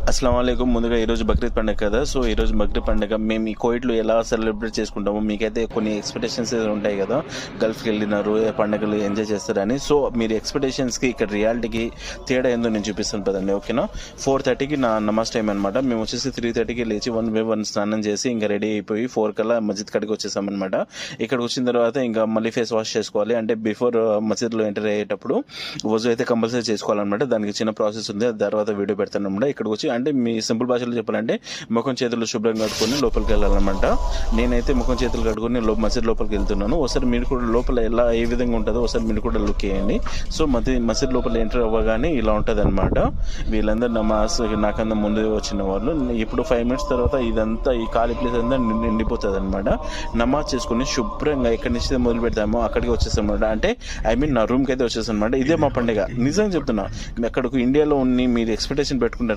అస్సలం వాలేకుమ్. ముందుగా ఈరోజు బక్రీద్ పండుగ కదా, సో ఈరోజు బక్రీద్ పండుగ మేము ఈ కోవిడ్లో ఎలా సెలబ్రేట్ చేసుకుంటామో మీకైతే కొన్ని ఎక్స్పెక్టేషన్స్ ఉంటాయి కదా, గల్ఫ్కి వెళ్ళినారు పండుగలు ఎంజాయ్ చేస్తారని. సో మీరు ఎక్స్పెక్టేషన్స్కి ఇక్కడ రియాలిటీకి తేడా ఏందో నేను చూపిస్తాను పదండి, ఓకేనా. 4:30కి నా నమాజ్ టైం అనమాట. మేము వచ్చేసి 3:30కి లేచి 1 స్నానం చేసి ఇంకా రెడీ అయిపోయి 4 కల్లా మస్జిద్ కాడికి వచ్చేసామన్నమాట. ఇక్కడికి వచ్చిన తర్వాత ఇంకా మళ్ళీ ఫేస్ వాష్ చేసుకోవాలి. అంటే బిఫోర్ మస్జిద్లో ఎంటర్ అయ్యేటప్పుడు వజు అయితే కంపల్సరీ చేసుకోవాలన్నమాట. దానికి చిన్న ప్రాసెస్ ఉంది, అది తర్వాత వీడియో పెడతాను అనమాట. ఇక్కడికి వచ్చి అంటే మీ సింపుల్ భాషలో చెప్పాలంటే ముఖం చేతులు శుభ్రంగా కట్టుకొని లోపలికి వెళ్ళాలన్నమాట. నేనైతే ముఖం చేతులు కట్టుకొని మసీద్ లోపలికి వెళ్తున్నాను. ఒకసారి మీరు కూడా లోపల ఎలా ఏ విధంగా ఉంటుందో ఒకసారి మీరు కూడా లుక్ వేయండి. సో మసీద్ లోపల ఎంటర్ అవ్వగానే ఇలా ఉంటుంది అనమాట. వీళ్ళందరూ నమాజ్ నాకన్నా ముందు వచ్చిన వాళ్ళు. ఇప్పుడు 5 minutes తర్వాత ఇదంతా ఈ ఖాళీ ప్లేస్ అంతా నిండిపోతుంది అనమాట. నమాజ్ చేసుకుని శుభ్రంగా ఎక్కడి నుంచి మొదలు పెడతామో అక్కడికి వచ్చేస్తాం అనమాట. అంటే నా రూమ్కి అయితే వచ్చేస్తాం అనమాట. ఇదే మా పండుగ, నిజంగా చెప్తున్నా. అక్కడికి ఇండియాలో ఉన్ని మీరు ఎక్స్పెక్టేషన్ పెట్టుకుంటారు